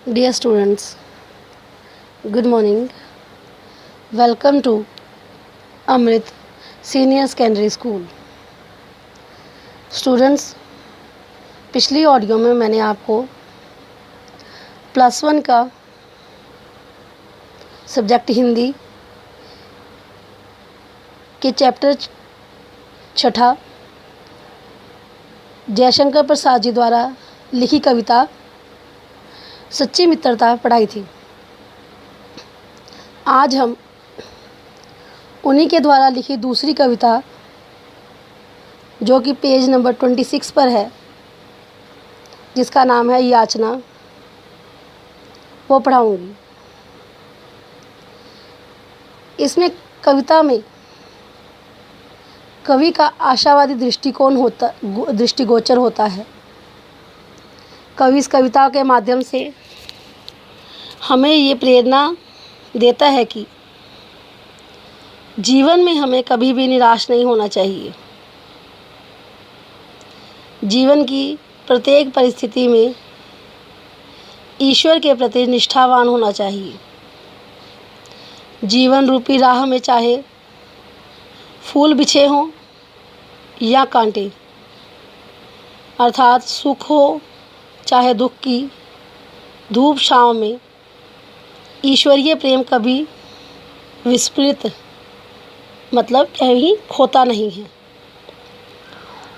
Dear students, good morning. Welcome to Amrit Senior Secondary School. Students, पिछली audio में मैंने आपको +1 का सब्जेक्ट हिंदी के चैप्टर 6 जयशंकर प्रसाद जी द्वारा लिखी कविता सच्ची मित्रता पढ़ाई थी। आज हम उन्हीं के द्वारा लिखी दूसरी कविता, जो कि पेज नंबर 26 पर है, जिसका नाम है याचना, वो पढ़ाऊँगी। इसमें कविता में कवि का आशावादी दृष्टिगोचर होता है। कवि इस कविता के माध्यम से हमें ये प्रेरणा देता है कि जीवन में हमें कभी भी निराश नहीं होना चाहिए। जीवन की प्रत्येक परिस्थिति में ईश्वर के प्रति निष्ठावान होना चाहिए। जीवन रूपी राह में चाहे फूल बिछे हों या कांटे, अर्थात सुख हो चाहे दुख की धूप छाँव में, ईश्वरीय प्रेम कभी विस्मृत मतलब कहीं खोता नहीं है।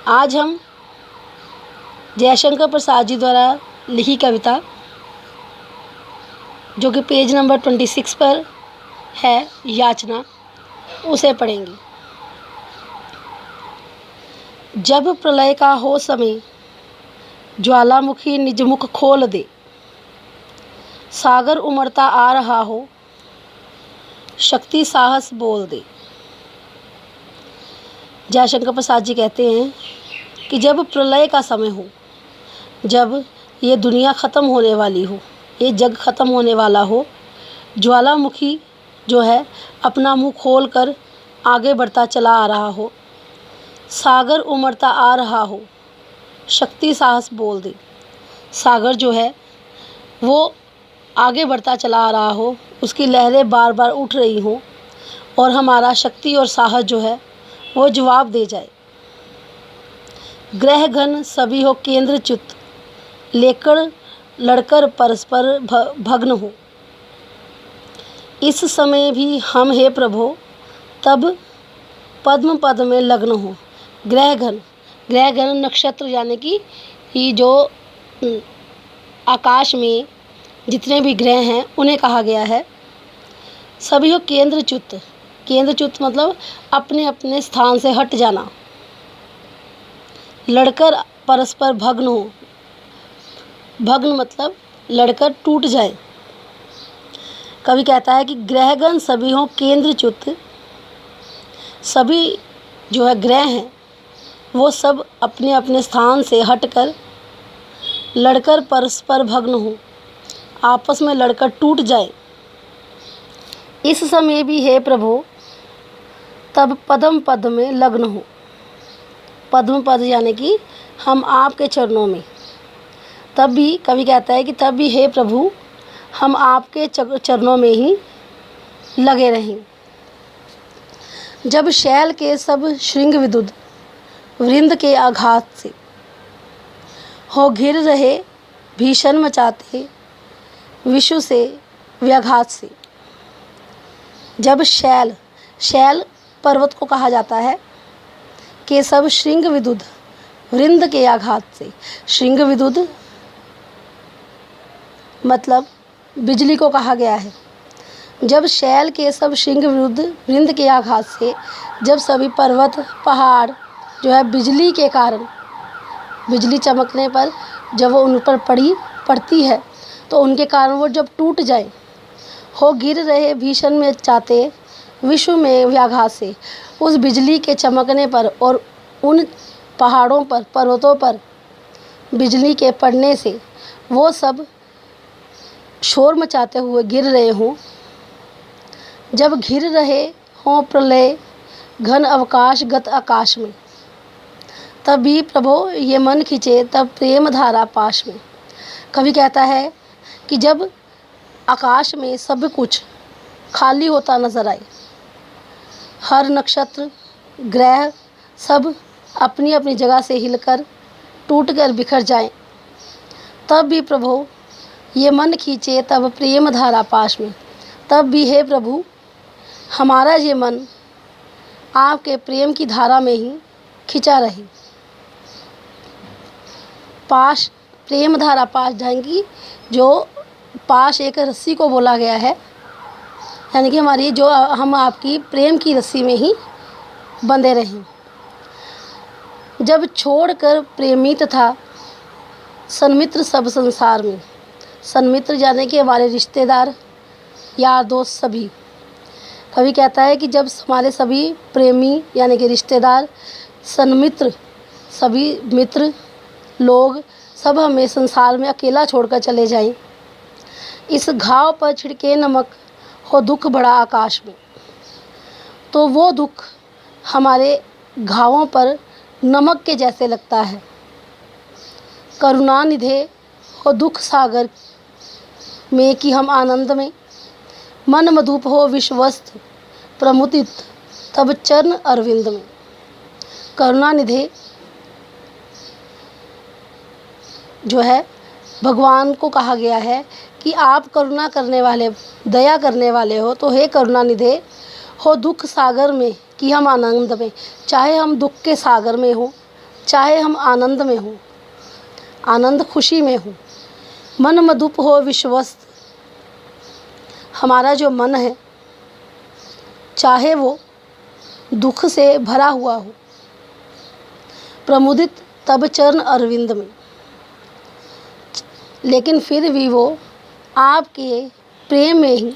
आज हम जयशंकर प्रसाद जी द्वारा लिखी कविता, जो कि पेज नंबर 26 पर है, याचना, उसे पढ़ेंगे। जब प्रलय का हो समय, ज्वालामुखी निज मुख खोल दे, सागर उमड़ता आ रहा हो, शक्ति साहस बोल दे। जयशंकर प्रसाद जी कहते हैं कि जब प्रलय का समय हो, जब ये दुनिया ख़त्म होने वाली हो, ये जग ख़त्म होने वाला हो, ज्वालामुखी जो है अपना मुंह खोल कर आगे बढ़ता चला आ रहा हो, सागर उमड़ता आ रहा हो, शक्ति साहस बोल दे। सागर जो है वो आगे बढ़ता चला आ रहा हो, उसकी लहरें बार बार उठ रही हों, और हमारा शक्ति और साहस जो है वो जवाब दे जाए। ग्रह घन सभी हो केंद्रच्युत, लेकर लड़कर परस्पर भग्न हो। इस समय भी हम हे प्रभो, तब पद्म पद में लग्न हो। ग्रह घन नक्षत्र, यानी कि ये जो आकाश में जितने भी ग्रह हैं उन्हें कहा गया है। सभी हो केंद्रच्युत मतलब अपने अपने स्थान से हट जाना। लड़कर परस्पर भग्न हो, भग्न मतलब लड़कर टूट जाए। कवि कहता है कि ग्रहगण सभी हो केंद्रच्युत, सभी जो है ग्रह हैं वो सब अपने अपने स्थान से हटकर लड़कर परस्पर भग्न हो, आपस में लड़कर टूट जाए। इस समय भी हे प्रभु, तब पद्म पद में लग्न हो। पद्म पद यानी कि हम आपके चरणों में। तब भी कवि कहता है कि तब भी हे प्रभु, हम आपके चरणों में ही लगे रहें। जब शैल के सब श्रृंग विदुद वृंद के आघात से हो घिर रहे, भीषण मचाते विश्व से व्याघात से। जब शैल पर्वत को कहा जाता है कि सब श्रृंग विदुद वृंद के आघात से। श्रृंग विदुद मतलब बिजली को कहा गया है। जब शैल के सब श्रृंग विरुद्ध वृंद के आघात से, जब सभी पर्वत पहाड़ जो है बिजली के कारण, बिजली चमकने पर जब वो उन पर पड़ती है तो उनके कारण वो जब टूट जाए, हो गिर रहे भीषण में चाहते विश्व में व्याघात से। उस बिजली के चमकने पर और उन पहाड़ों पर, पर्वतों पर बिजली के पड़ने से वो सब शोर मचाते हुए गिर रहे हों। जब घिर रहे हों प्रलय घन अवकाश गत आकाश में, तब भी प्रभो ये मन खिंचे तब प्रेम धारा पाश में। कवि कहता है कि जब आकाश में सब कुछ खाली होता नज़र आए, हर नक्षत्र ग्रह सब अपनी अपनी जगह से हिलकर टूटकर बिखर जाएं, तब भी प्रभु ये मन खींचे तब प्रेम धारा पाश में। तब भी हे प्रभु हमारा ये मन आपके प्रेम की धारा में ही खिंचा रहे। पाश, प्रेम धारा पाश जाएंगी, जो पाश एक रस्सी को बोला गया है, यानी कि हमारी जो हम आपकी प्रेम की रस्सी में ही बंधे रहें। जब छोड़कर प्रेमी तथा सन्मित्र सब संसार में, सन्मित्र यानी कि हमारे रिश्तेदार, यार दोस्त सभी। कवि कहता है कि जब हमारे सभी प्रेमी यानी कि रिश्तेदार, सन्मित्र सभी मित्र लोग सब हमें संसार में अकेला छोड़कर चले जाएं, इस घाव पर छिड़के नमक हो दुख बड़ा आकाश में। तो वो दुख हमारे घावों पर नमक के जैसे लगता है। करुणा निधे हो दुख सागर में कि हम आनंद में, मन मधुप हो विश्वस्त प्रमुदित तब चरण अरविंद में। करुणा निधे जो है भगवान को कहा गया है कि आप करुणा करने वाले, दया करने वाले हो, तो हे करुणा निधे हो दुख सागर में कि हम आनंद में। चाहे हम दुख के सागर में हो, चाहे हम आनंद में हो, आनंद खुशी में हो, मन मधुप हो विश्वस्त, हमारा जो मन है चाहे वो दुख से भरा हुआ हो, प्रमुदित तब चरण अरविंद में, लेकिन फिर भी वो आपके प्रेम में ही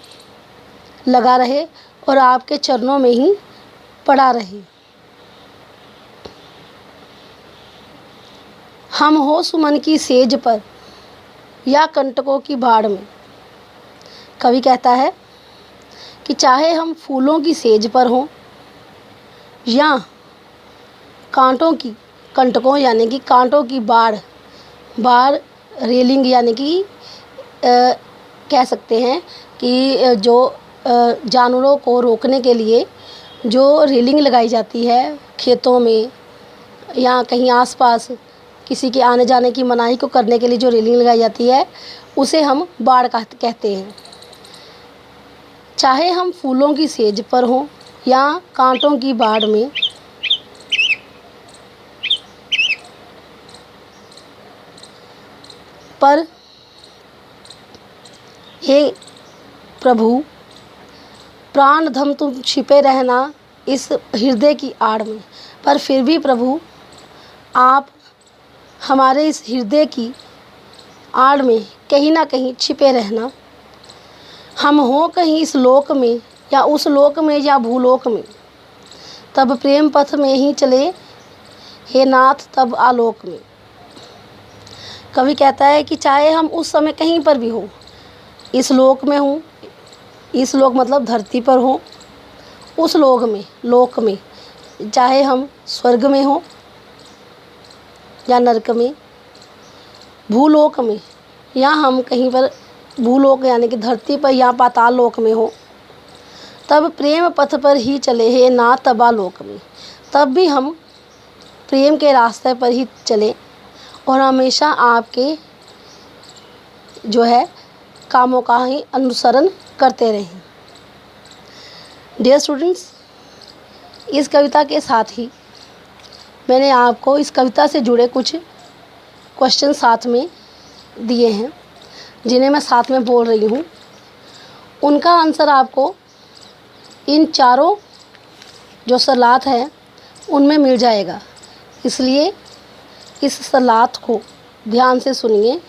लगा रहे और आपके चरणों में ही पड़ा रहे। हम हो सुमन की सेज पर या कंटकों की बाढ़ में। कवि कहता है कि चाहे हम फूलों की सेज पर हों या कांटों की, कंटकों यानी कि कांटों की बाढ़ रेलिंग यानी कि कह सकते हैं कि जो जानवरों को रोकने के लिए जो रेलिंग लगाई जाती है खेतों में या कहीं आसपास किसी के आने जाने की मनाही को करने के लिए जो रेलिंग लगाई जाती है, उसे हम बाढ़ कहते हैं। चाहे हम फूलों की सेज पर हों या कांटों की बाढ़ में, पर हे प्रभु प्राण धम तुम छिपे रहना इस हृदय की आड़ में। पर फिर भी प्रभु आप हमारे इस हृदय की आड़ में कहीं ना कहीं छिपे रहना। हम हों कहीं इस लोक में या उस लोक में या भूलोक में, तब प्रेम पथ में ही चले हे नाथ तब आलोक में। कवि कहता है कि चाहे हम उस समय कहीं पर भी हो, इस लोक में हूँ, इस लोक मतलब धरती पर हो, उस लोक में चाहे हम स्वर्ग में हो या नरक में, भूलोक में या हम कहीं पर भूलोक यानी कि धरती पर या पाताल लोक में हो, तब प्रेम पथ पर ही चले हे नाथ तब आलोक में। तब भी हम प्रेम के रास्ते पर ही चलें और हमेशा आपके जो है कामों का ही अनुसरण करते रहें। डियर स्टूडेंट्स, इस कविता के साथ ही मैंने आपको इस कविता से जुड़े कुछ क्वेश्चन साथ में दिए हैं, जिन्हें मैं साथ में बोल रही हूँ। उनका आंसर आपको इन चारों जो सलात हैं उनमें मिल जाएगा, इसलिए इस सलात को ध्यान से सुनिए,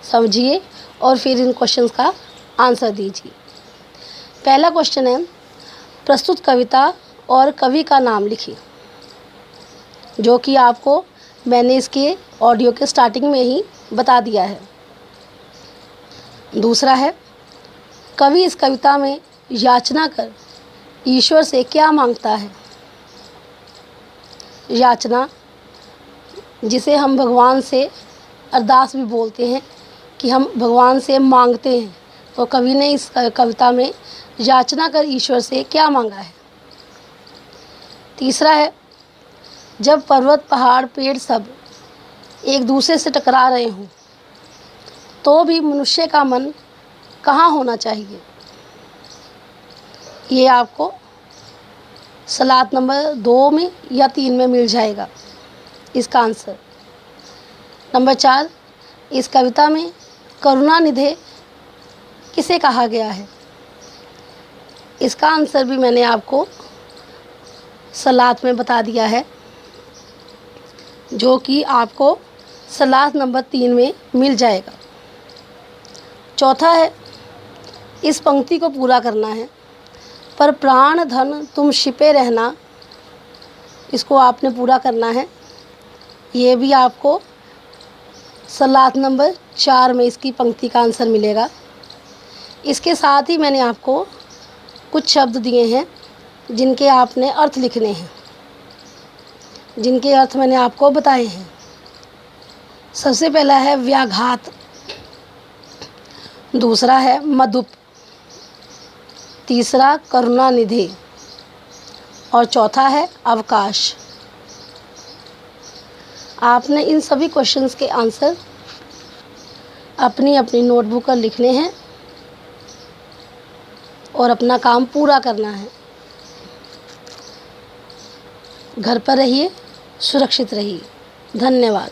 समझिए और फिर इन क्वेश्चंस का आंसर दीजिए। पहला क्वेश्चन है, प्रस्तुत कविता और कवि का नाम लिखिए, जो कि आपको मैंने इसके ऑडियो के स्टार्टिंग में ही बता दिया है। दूसरा है, कवि इस कविता में याचना कर ईश्वर से क्या मांगता है। याचना, जिसे हम भगवान से अरदास भी बोलते हैं, कि हम भगवान से मांगते हैं, तो कवि ने इस कविता में याचना कर ईश्वर से क्या मांगा है। तीसरा है, जब पर्वत पहाड़ पेड़ सब एक दूसरे से टकरा रहे हों तो भी मनुष्य का मन कहाँ होना चाहिए। ये आपको सलात नंबर 2 में या 3 में मिल जाएगा इसका आंसर। नंबर 4, इस कविता में करुणानिधि किसे कहा गया है। इसका आंसर भी मैंने आपको सलात में बता दिया है, जो कि आपको सलात नंबर 3 में मिल जाएगा। चौथा है, इस पंक्ति को पूरा करना है, पर प्राण धन तुम छिपे रहना, इसको आपने पूरा करना है। ये भी आपको सलात नंबर 4 में इसकी पंक्ति का आंसर मिलेगा। इसके साथ ही मैंने आपको कुछ शब्द दिए हैं जिनके आपने अर्थ लिखने हैं, जिनके अर्थ मैंने आपको बताए हैं। सबसे पहला है व्याघात, दूसरा है मधुप, तीसरा करुणानिधि और चौथा है अवकाश। आपने इन सभी क्वेश्चंस के आंसर अपनी अपनी नोटबुक पर लिखने हैं और अपना काम पूरा करना है। घर पर रहिए, सुरक्षित रहिए। धन्यवाद।